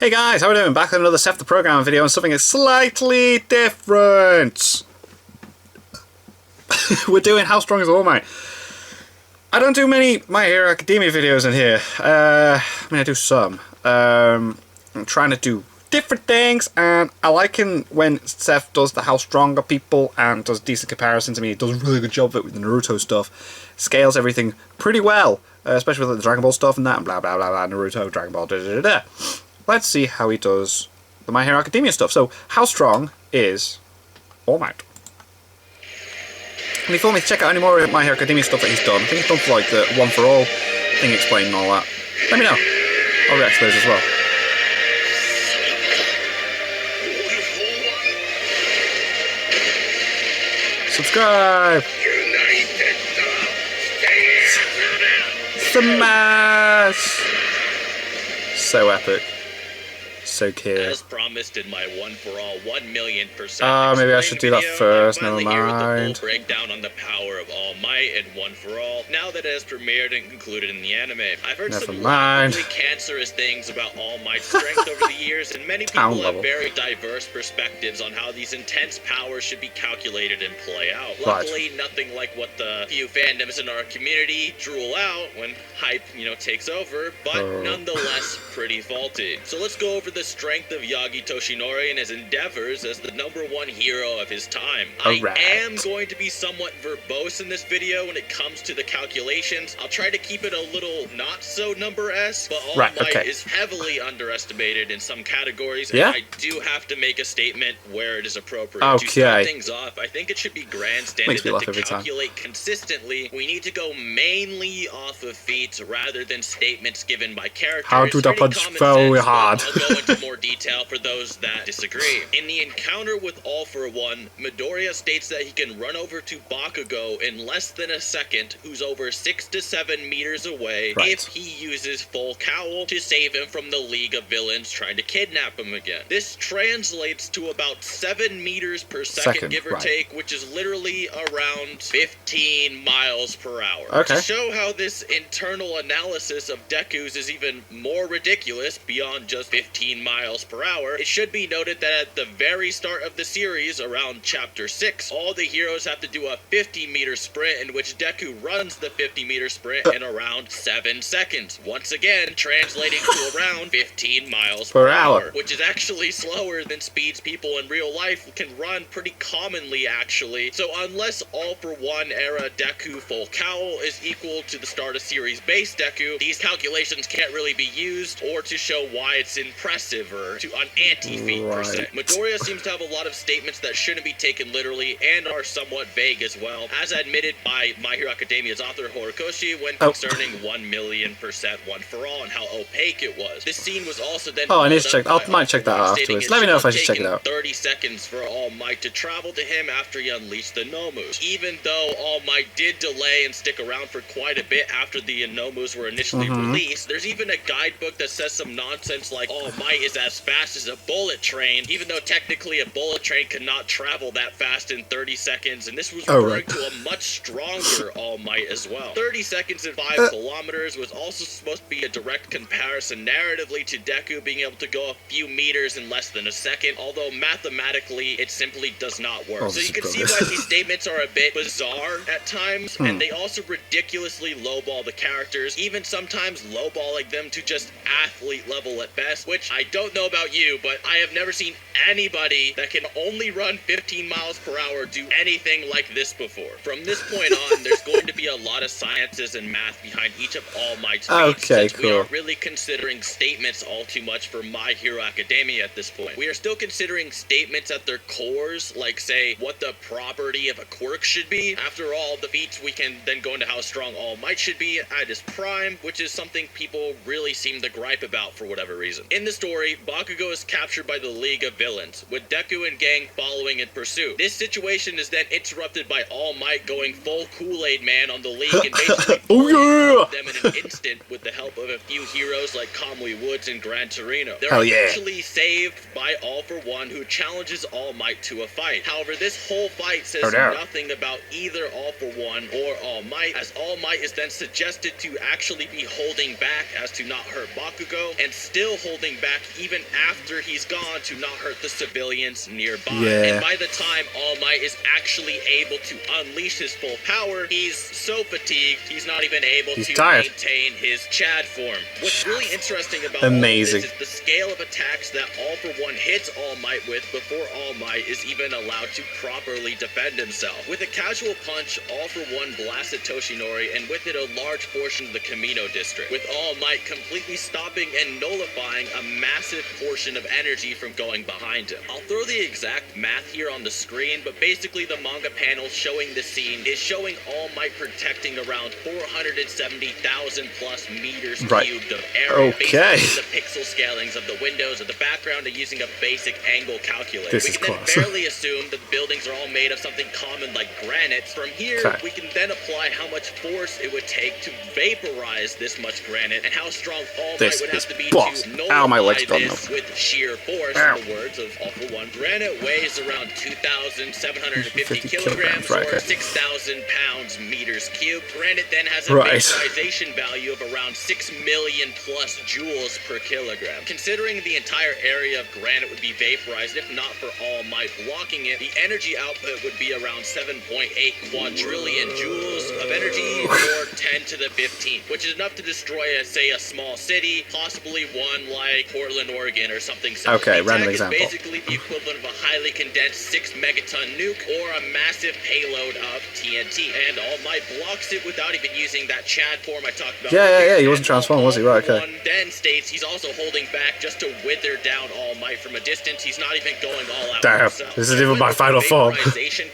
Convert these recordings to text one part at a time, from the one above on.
Hey guys, how are we doing? Back with another Seththeprogrammer video on something that's slightly different. We're doing How Strong is All Might. I don't do many My Hero Academia videos in here. I mean, I do some. I'm trying to do different things, and I like it when Seth does the How Strong are people and does decent comparisons. I mean, he does a really good job of it with the Naruto stuff. Scales everything pretty well, especially with the Dragon Ball stuff and that, and blah blah blah blah, Naruto, Dragon Ball, da da da da. Let's see how he does the My Hero Academia stuff. So, how strong is All Might? And if you want me to check out any more of My Hero Academia stuff that he's done, I think he's done for like the One for All thing explaining all that. Let me know. I'll react to those as well. Subscribe! Smash! So epic. So cute. As promised in my One for All 1,000,000%. Maybe I should do that first. Never Here with the mind. full breakdown on the power of All Might and One for All. Now that it has premiered and concluded in the anime, I've heard Never some mind. really cancerous things about All Might's strength over the years, and many people have very diverse perspectives on how these intense powers should be calculated and play out. Luckily, nothing like what the few fandoms in our community drool out when hype, takes over, but nonetheless pretty faulty. So let's go over the strength of Yagi Toshinori and his endeavors as the #1 hero of his time. I am going to be somewhat verbose in this video when it comes to the calculations. I'll try to keep it a little not so number-esque, but All Might is heavily underestimated in some categories, and I do have to make a statement where it is appropriate. To start things off, I think it should be grandstanded that to calculate consistently, we need to go mainly off of feats rather than statements given by characters. How do that punch very hard? I'll go into more detail for those that disagree. In the encounter with All for One, Midoriya states that he can run over to Bakugo in less than a second, who's over 6 to 7 meters away, if he uses full cowl to save him from the League of Villains trying to kidnap him again. This translates to about 7 meters per second, give or take, which is literally around 15 miles per hour. To show how this internal analysis of Deku's is even more ridiculous beyond just 15 miles per hour, it should be noted that at the very start of the series, around chapter 6, all the heroes have to do a 50-meter sprint in which Deku runs the 50-meter sprint in around 7 seconds. Once again, translating to around 15 miles per hour, which is actually slower than speeds people in real life can run pretty commonly, actually. So unless All for One era Deku full cowl is equal to the start of series base Deku, these calculations can't really be used or to show why it's impressive or to an anti-feat per se. Midoriya seems to have a lot of statements that shouldn't be taken literally and are somewhat vague as well, as admitted by My Hero Academia's author Horikoshi when concerning 1,000,000% One for All and how opaque it was. This scene was also then I need to check. I might check that out afterwards. Let me know if I should check it out. 30 seconds for All Might to travel to him after he unleashed the Nomus. Even though All Might did delay and stick around for quite a bit after the Nomus were initially released, there's even a guidebook that says some nonsense like All Might is as fast as a bullet train, even though technically a bullet train could not travel that fast in 30 seconds, and this was referring to a much stronger All Might as well. 30 seconds and 5 kilometers was also supposed to be a direct comparison narratively to Deku being able to go a few meters in less than a second, although mathematically it simply does not work. So you can see why these statements are a bit bizarre at times, and they also ridiculously lowball the characters, even sometimes lowballing them to just athlete level at best, which I don't know about you, but I have never seen anybody that can only run 15 miles per hour do anything like this before. From this point on, there's going to be a lot of sciences and math behind each of All Might's feats, since we aren't really considering statements all too much for My Hero Academia at this point. We are still considering statements at their cores, like say what the property of a quirk should be. After all, the feats we can then go into how strong All Might should be at his prime, which is something people really seem to gripe about for whatever reason. In the story, Bakugo is captured by the League of Villains villains, with Deku and gang following in pursuit. This situation is then interrupted by All Might going full Kool-Aid Man on the League and basically them in an instant with the help of a few heroes like Kamui Woods and Gran Torino. They're eventually saved by All For One, who challenges All Might to a fight. However, this whole fight says nothing about either All For One or All Might, as All Might is then suggested to actually be holding back as to not hurt Bakugo, and still holding back even after he's gone to not hurt the civilians nearby. And by the time All Might is actually able to unleash his full power, he's so fatigued he's not even able to maintain his Chad form. What's really interesting about all this is the scale of attacks that All For One hits All Might with before All Might is even allowed to properly defend himself. With a casual punch, All For One blasted Toshinori, and with it a large portion of the Kamino district, with All Might completely stopping and nullifying a massive portion of energy from going behind him. I'll throw the exact math here on the screen, but basically the manga panel showing the scene is showing All Might protecting around 470,000 plus meters cubed of area based on the pixel scalings of the windows of the background and using a basic angle calculator. We can then barely assume that the buildings are all made of something common like granite. From here, we can then apply how much force it would take to vaporize this much granite and how strong All Might would have to be to nullify this with sheer force. In the words of All For One, granite weighs around 2,750 kilograms or 6,000 pounds meters cubed. Granite then has a vaporization value of around 6 million plus joules per kilogram. Considering the entire area of granite would be vaporized, if not for All Might blocking it, the energy output would be around 7.8 quadrillion joules of energy, or 10 to the 15th, which is enough to destroy, say, a small city, possibly one like Portland, Oregon, or something similar. Random example. Is basically the equivalent of a highly condensed 6 megaton nuke or a massive payload of TNT, and All Might blocks it without even using that Chad form I talked about. He wasn't transformed, was he? Right, okay. One then states he's also holding back just to wither down All Might from a distance. He's not even going all out. Damn, this is even my final form.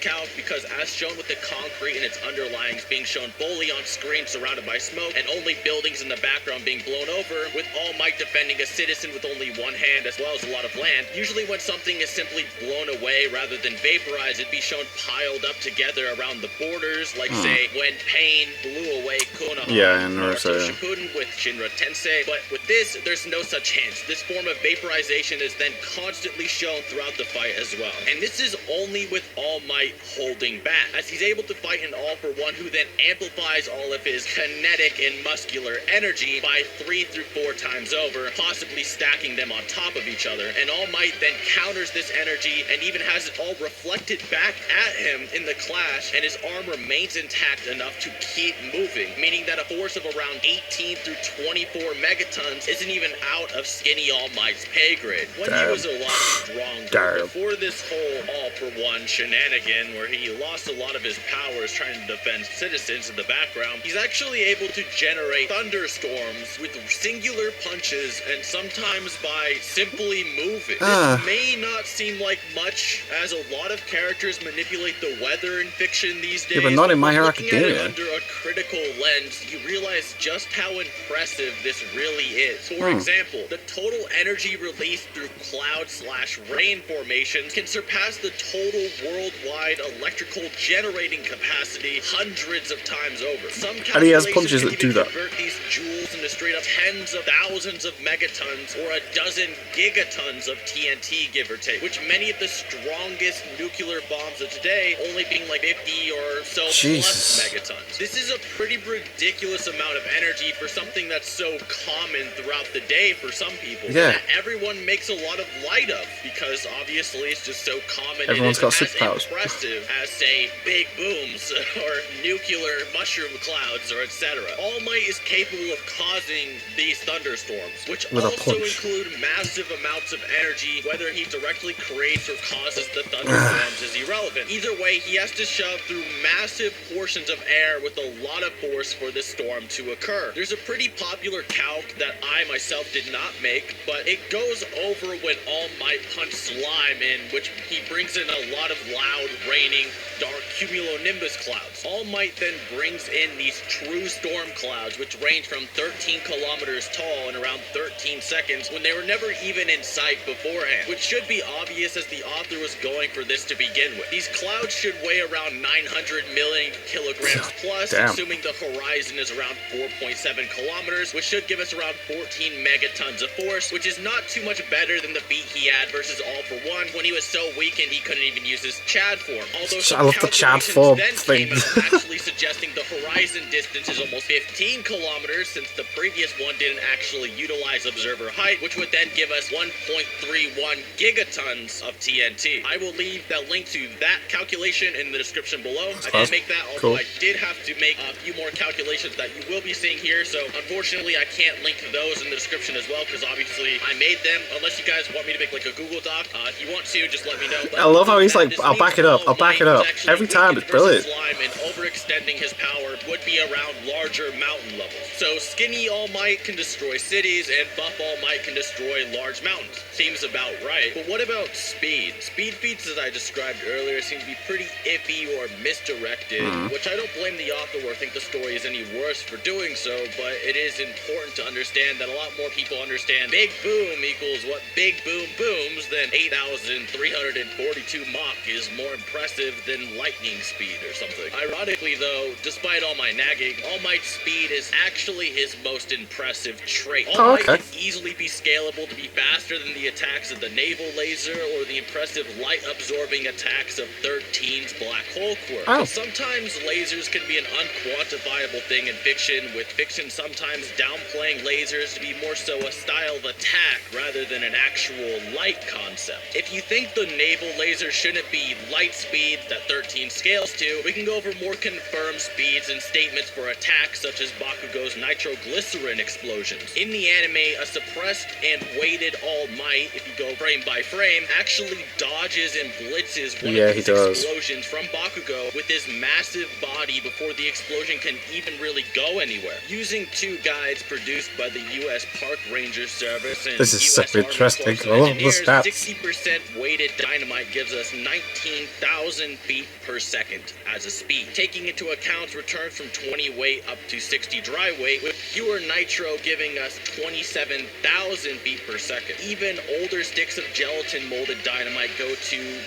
Count, because as shown with the concrete and its underlyings being shown fully on screen surrounded by smoke and only buildings in the background being blown over, with All Might defending a citizen with only one hand as well as a lot of land. Usually when something is simply blown away rather than vaporized, it'd be shown piled up together around the borders, like say when Pain blew away Konoha and Naruto Shippuden with Shinra Tensei. But with this, there's no such hints. This form of vaporization is then constantly shown throughout the fight as well. And this is only with All Might holding back, as he's able to fight an All For One who then amplifies all of his kinetic and muscular energy by 3 through 4 times over, possibly stacking them on top of each other. And All Might then counters this energy and even has it all reflected back at him in the clash, and his arm remains intact enough to keep moving, meaning that a force of around 18 through 24 megatons isn't even out of skinny All Might's pay grade. When he was a lot stronger, before this whole All For One shenanigan where he lost a lot of his powers trying to defend citizens in the background, he's actually able to generate thunderstorms with singular punches and sometimes by simply moving. This may not seem like much, as a lot of characters manipulate the weather in fiction these days. But not in My Hero Academia. Under a critical lens, you realize just how impressive this really is. For example, the total energy released through cloud/rain formations can surpass the total worldwide electrical generating capacity hundreds of times over. Some and he has punches that do that. Convert these joules into straight up tens of thousands of megatons or a dozen gigatons of TNT, give or take, which many of the strongest nuclear bombs of today only being like 50 or so plus megatons. This is a pretty ridiculous amount of energy for something that's so common throughout the day for some people. That everyone makes a lot of light of, because obviously it's just so common. Everyone's got superpowers. Impressive as, say, big booms or nuclear mushroom clouds or etc. All Might is capable of causing these thunderstorms, which also include massive amounts of energy. Whether he directly creates or causes the thunderstorms is irrelevant. Either way, he has to shove through massive portions of air with a lot of force for this storm to occur. There's a pretty popular calc that I myself did not make, but it goes over when All Might punch slime in, which he brings in a lot of loud, raining, dark cumulonimbus clouds. seconds. All Might then brings in these true storm clouds, which range from 13 kilometers tall in around 13 seconds when they were never even in sight beforehand, which should be obvious as the author was going for this to begin with. These clouds should weigh around 900 million kilograms plus, assuming the horizon is around 4.7 kilometers, which should give us around 14 megatons of force, which is not too much better than the feat he had versus All for One when he was so weakened he couldn't even use his Chad form. Although I love the Chad form thing. Actually suggesting the horizon distance is almost 15 kilometers, since the previous one didn't actually utilize observer height, which would then give us 1.31 gigatons of TNT. I will leave that link to that calculation in the description below. I didn't make that, although I did have to make a few more calculations that you will be seeing here, so unfortunately I can't link those in the description as well, because obviously I made them. Unless you guys want me to make like a Google Doc, if you want to, just let me know. I love how he's like, I'll back it up, I'll back it up. Every time, it's brilliant. And overextending his power would be around larger mountain levels. So skinny All Might can destroy cities, and buff All Might can destroy large mountains. Seems about right. But what about speed? Speed feats, as I described earlier, seem to be pretty iffy or misdirected, which I don't blame the author or think the story is any worse for doing so, but it is important to understand that a lot more people understand Big Boom equals what Big Boom booms than 8,342 Mach is more impressive than lightning speed or something. Ironically though, despite all my nagging, All Might's speed is actually his most impressive trait. All Might can easily be scalable to be faster than the attacks of the naval laser or the impressive light absorbing attacks of 13's black hole quirk. But sometimes lasers can be an unquantifiable thing in fiction, with fiction sometimes downplaying lasers to be more so a style of attack rather than an actual light concept. If you think the naval laser shouldn't be light speed that 13 scales to, we can go over more confirmed speeds and statements for attacks such as Bakugo's nitroglycerin explosions. In the anime, a suppressed and weighted All Might, if you go frame by frame, actually dodges and blitzes one of these explosions from Bakugo with his massive body before the explosion can even really go anywhere. Using two guides produced by the U.S. Park Ranger Service and this is so interesting. I love the stats. 60% weighted dynamite gives us 19,000 feet per second as a speed. Taking into account returns from 20 weight up to 60 dry weight, with pure nitro giving us 27,000 feet per second. Even older sticks of gelatin molded dynamite go to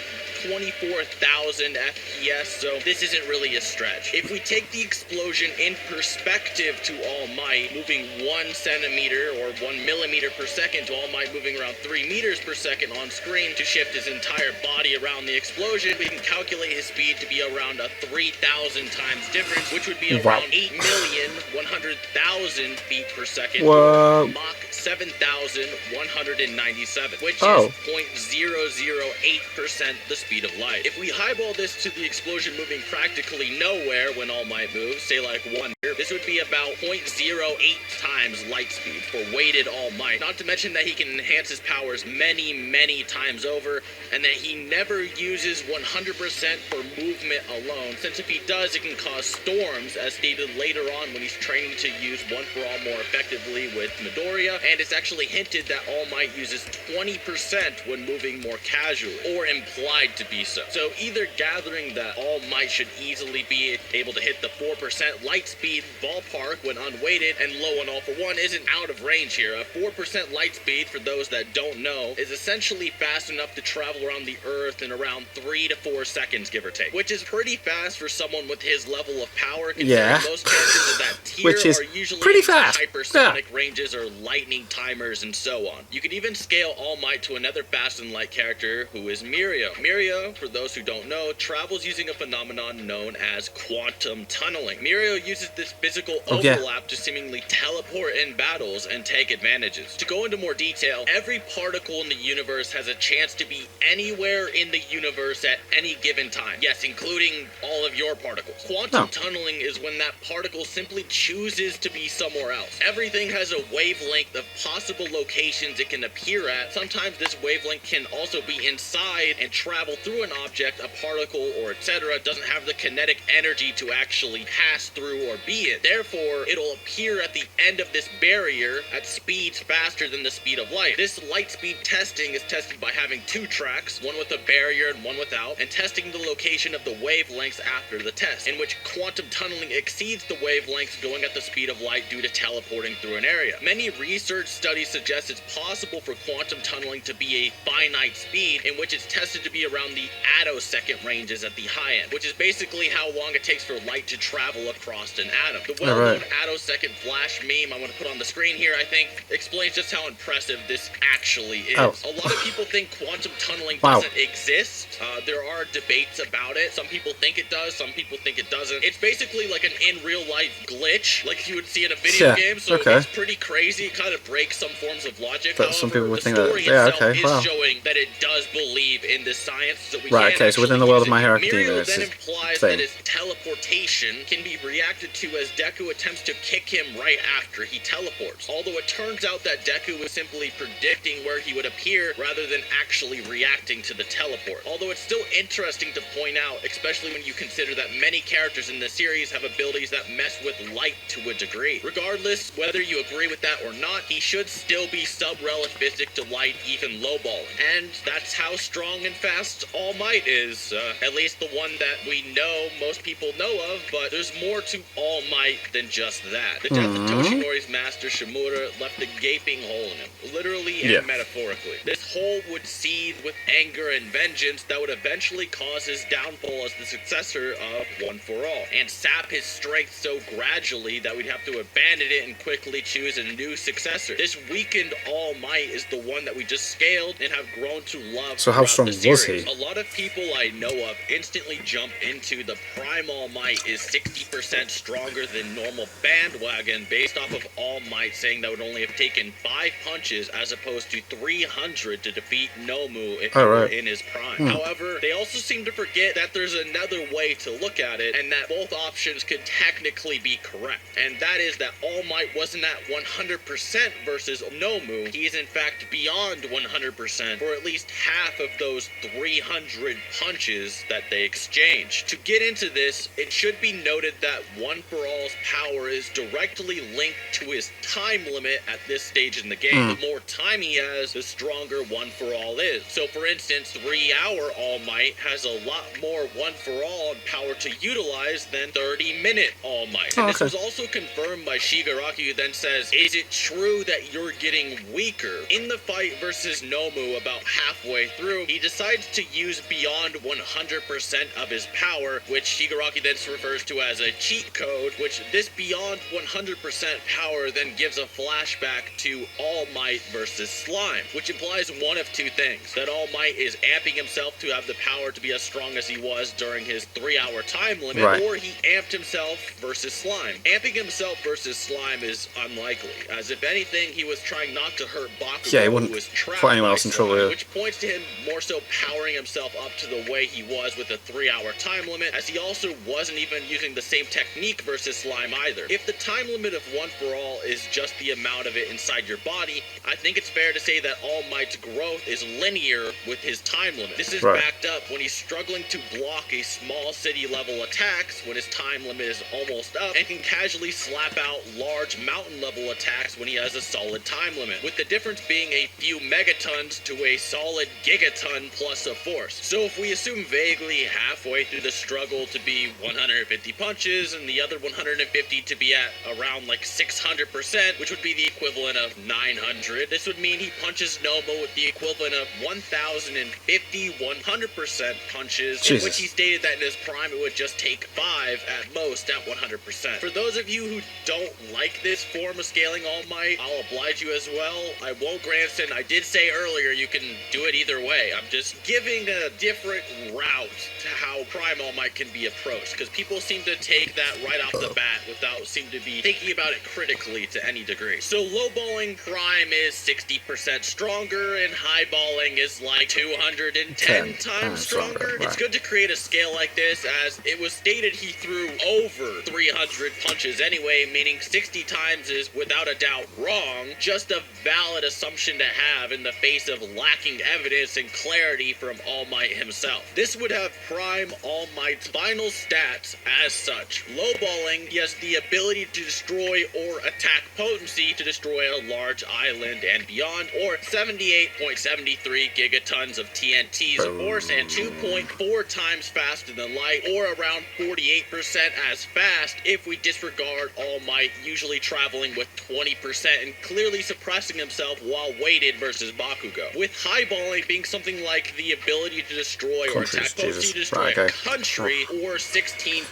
24,000 FPS, so this isn't really a stretch. If we take the explosion in perspective to All Might, moving 1 centimeter or 1 millimeter per second to All Might moving around 3 meters per second on screen to shift his entire body around the explosion, we can calculate his speed to be around a 3,000 times difference, which would be around 8,100,000 feet per second, Mach 7,197, which is 0.008% the speed of light. If we highball this to the explosion moving practically nowhere when All Might moves, say like 1 meter, this would be about 0.08 times light speed for weighted All Might. Not to mention that he can enhance his powers many times over, and that he never uses 100% for movement alone, since if he does, it can cause storms, as stated later on when he's training to use One for All more effectively with Midoriya, and it's actually hinted that All Might uses 20% when moving more casually, or implied to be so. So either gathering that All Might should easily be able to hit the 4% light speed ballpark when unweighted and low on All for One isn't out of range here. A 4% light speed, for those that don't know, is essentially fast enough to travel around the Earth in around 3 to 4 seconds, give or take, which is pretty fast for someone with his level of power, considering most characters of that tier are usually pretty fast. Hypersonic ranges or lightning timers and so on. You can even scale All Might to another fast and light character, who is Mirio. Mirio, for those who don't know, travels using a phenomenon known as quantum tunneling. Mirio uses this physical overlap to seemingly teleport in battles and take advantages. To go into more detail, every particle in the universe has a chance to be anywhere in the universe at any given time. Yes, including all of your particles. Quantum tunneling is when that particle simply chooses to be somewhere else. Everything has a wavelength of possible locations it can appear at. Sometimes this wavelength can also be inside and travel through an object, a particle, or etc. doesn't have the kinetic energy to actually pass through or be it. Therefore, it'll appear at the end of this barrier at speeds faster than the speed of light. This light speed testing is tested by having 2 tracks, one with a barrier and one without, and testing the location of the wavelengths after the test, in which quantum tunneling exceeds the wavelengths going at the speed of light due to teleporting through an area. Many research studies suggest it's possible for quantum tunneling to be a finite speed, in which it's tested to be around the attosecond ranges at the high end, which is basically how long it takes for light to travel across an atom. The well-known attosecond flash meme I'm going to put on the screen here, I think, explains just how impressive this actually is. A lot of people think quantum tunneling doesn't exist. There are debates about it. Some people think it does, some people think it doesn't. It's basically like an in real life glitch, like you would see in a video game, so it's pretty crazy. It kind of breaks some forms of logic. But some people would think that, is showing that it does believe in this science, so we can so within the world of My Hero Academia, Muriel then implies that his teleportation can be reacted to as Deku attempts to kick him right after he teleports. Although it turns out that Deku was simply predicting where he would appear rather than actually reacting to the teleport. Although it's still interesting to point out, especially when you consider that many characters in the series have abilities that mess with light to a degree. Regardless, whether you agree with that or not, he should still be sub-relativistic to light, even lowballing. And that's how strong and fast All Might is. At least the one that we know most people know of, but there's more to All Might than just that. The death of Toshinori's master Shimura left a gaping hole in him, literally and metaphorically. This hole would seethe with anger and vengeance that would eventually cause his downfall as the successor of One for All, and sap his strength so gradually that we'd have to abandon it and quickly choose a new successor. This weakened All Might is the one that we just scaled and have grown to love. So how strong was he? A lot of people I know of instantly jump into the Prime All Might is 60% stronger than normal bandwagon based off of All Might saying that would only have taken 5 punches as opposed to 300 to defeat Nomu if he were in his prime. However, they also seem to forget that there's another way to look at it, and that both options could technically be correct. And that is that All Might wasn't at 100% versus Nomu. He is in fact beyond 100% for at least half of those 300 punches that they exchanged. To get into this, it should be noted that One for All's power is directly linked to his time limit at this stage in the game. The more time he has, the stronger One for All is. So for instance, 3-hour All Might has a lot more One for All and power to utilize than 30-minute All Might. And this was also confirmed by Shigaraki, who then says, "Is it true that you're getting weaker?" In the fight versus Nomu about halfway through, he decides to use beyond 100% of his power, which Shigaraki then refers to as a cheat code, which this beyond 100% power then gives a flashback to All Might versus Slime, which implies one of 2 things: that All Might is amping himself to have the power to be as strong as he was during his 3-hour time limit, or he amped himself versus Slime. Amping himself versus Slime is unlikely, as if anything, he was trying not to hurt Bakugo, who was trapped by Slime, which points to him more so powering himself up to the way he was with a 3-hour time limit, as he also wasn't even using the same technique versus Slime either. If the time limit of One for All is just the amount of it inside your body, I think it's fair to say that All Might's growth is linear with his time limit. This is backed up when he's struggling to block a small city level attacks when his time limit is almost up, and can casually slap out large mountain level attacks when he has a solid time limit, with the difference being a few megatons to a solid gigaton plus a force. So if we assume vaguely halfway through the struggle to be 150 punches and the other 150 to be at around like 600%, which would be the equivalent of 900, this would mean he punches Nomu with the equivalent of 1,050 100% punches, in which he stated that in his prime it would just take 5 at most at 100%. For those of you who don't like this form of scaling All Might, I'll oblige you as well. I won't grandstand. I did say earlier you can can do it either way. I'm just giving a different route to how Prime All Might can be approached, because people seem to take that right off the bat without seem to be thinking about it critically to any degree. So lowballing Prime is 60% stronger, and highballing is like 210 times stronger. It's good to create a scale like this, as it was stated he threw over 300 punches anyway, meaning 60 times is without a doubt wrong, just a valid assumption to have in the face of lacking evidence and clarity from All Might himself. This would have Prime All Might's final stats as such. Lowballing, he has the ability to destroy or attack potency to destroy a large island and beyond, or 78.73 gigatons of TNTs of force, and 2.4 times faster than light, or around 48% as fast if we disregard All Might usually traveling with 20% and clearly suppressing himself while weighted versus Bakugo. With highballing being something like the ability to destroy or attack potency to destroy a country, or 16.5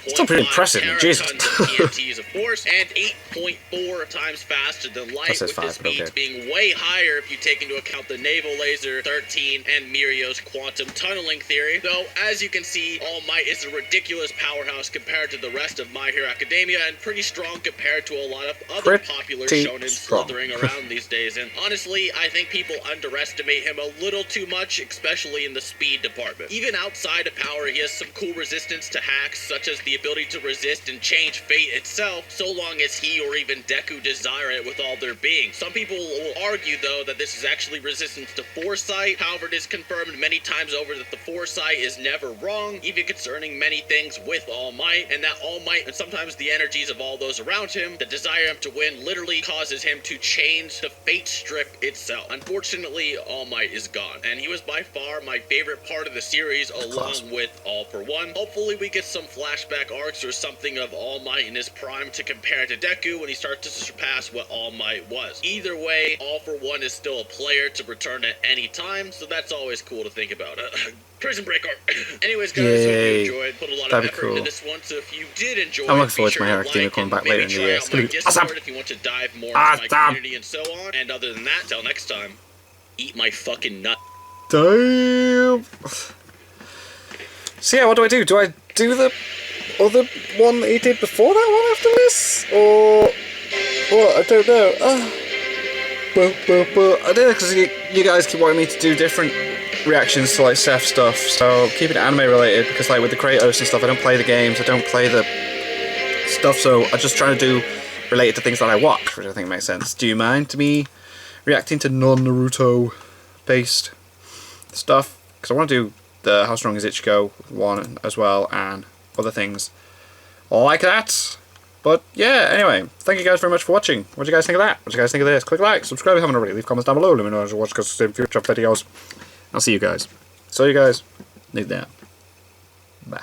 teratons of TNTs of force, and 8.4 times faster than light, with the speeds being way higher if you take into account the naval laser, 13, and Mirio's quantum tunneling theory. Though, as you can see, All Might is a ridiculous powerhouse compared to the rest of My Hero Academia, and pretty strong compared to a lot of other popular shonen slithering around these days. And honestly, I think people underestimate him a little too much, especially in the speed department. Even outside of power, he has some cool resistance to hacks, such as the ability to resist and change fate itself, so long as he or even Deku desire it with all their being. Some people will argue, though, that this is actually resistance to foresight. However, it is confirmed many times over that the foresight is never wrong, even concerning many things with All Might, and that All Might, and sometimes the energies of all those around him that desire him to win, literally causes him to change the fate strip itself. Unfortunately, All Might is gone, and he was by far my favorite part of the series, along with All for One. Hopefully we get some flashback arcs or something of All Might in his prime to compare to Deku when he starts to surpass what All Might was. Either way, All for One is still a player to return at any time, so that's always cool to think about. Prison Break arc. Anyways, guys, hope you enjoyed. Put a lot of effort into this one, so if you did enjoy, I'm looking forward to My Hero Academia coming back later in the year. It's gonna be awesome. If you want to dive more into my community and so on. And other than that, till next time, eat my fucking nut. Damn. So yeah, what do? Do I do the other one that he did before that one after this? Or what? I don't know. I don't know, because you guys keep wanting me to do different reactions to like Seth stuff, so keep it anime related, because like with the Kratos and stuff, I don't play the games, I don't play the stuff, so I just try to do related to things that I watch, which I think makes sense. Do you mind me reacting to non-Naruto based stuff? Because I want to do the How Strong Is Ichigo one as well, and other things like that. But yeah, anyway, thank you guys very much for watching. What do you guys think of that? What do you guys think of this? Click like, subscribe if you haven't already, leave comments down below, let me know if you watch future videos. I'll see you guys. So you guys need that. Bye.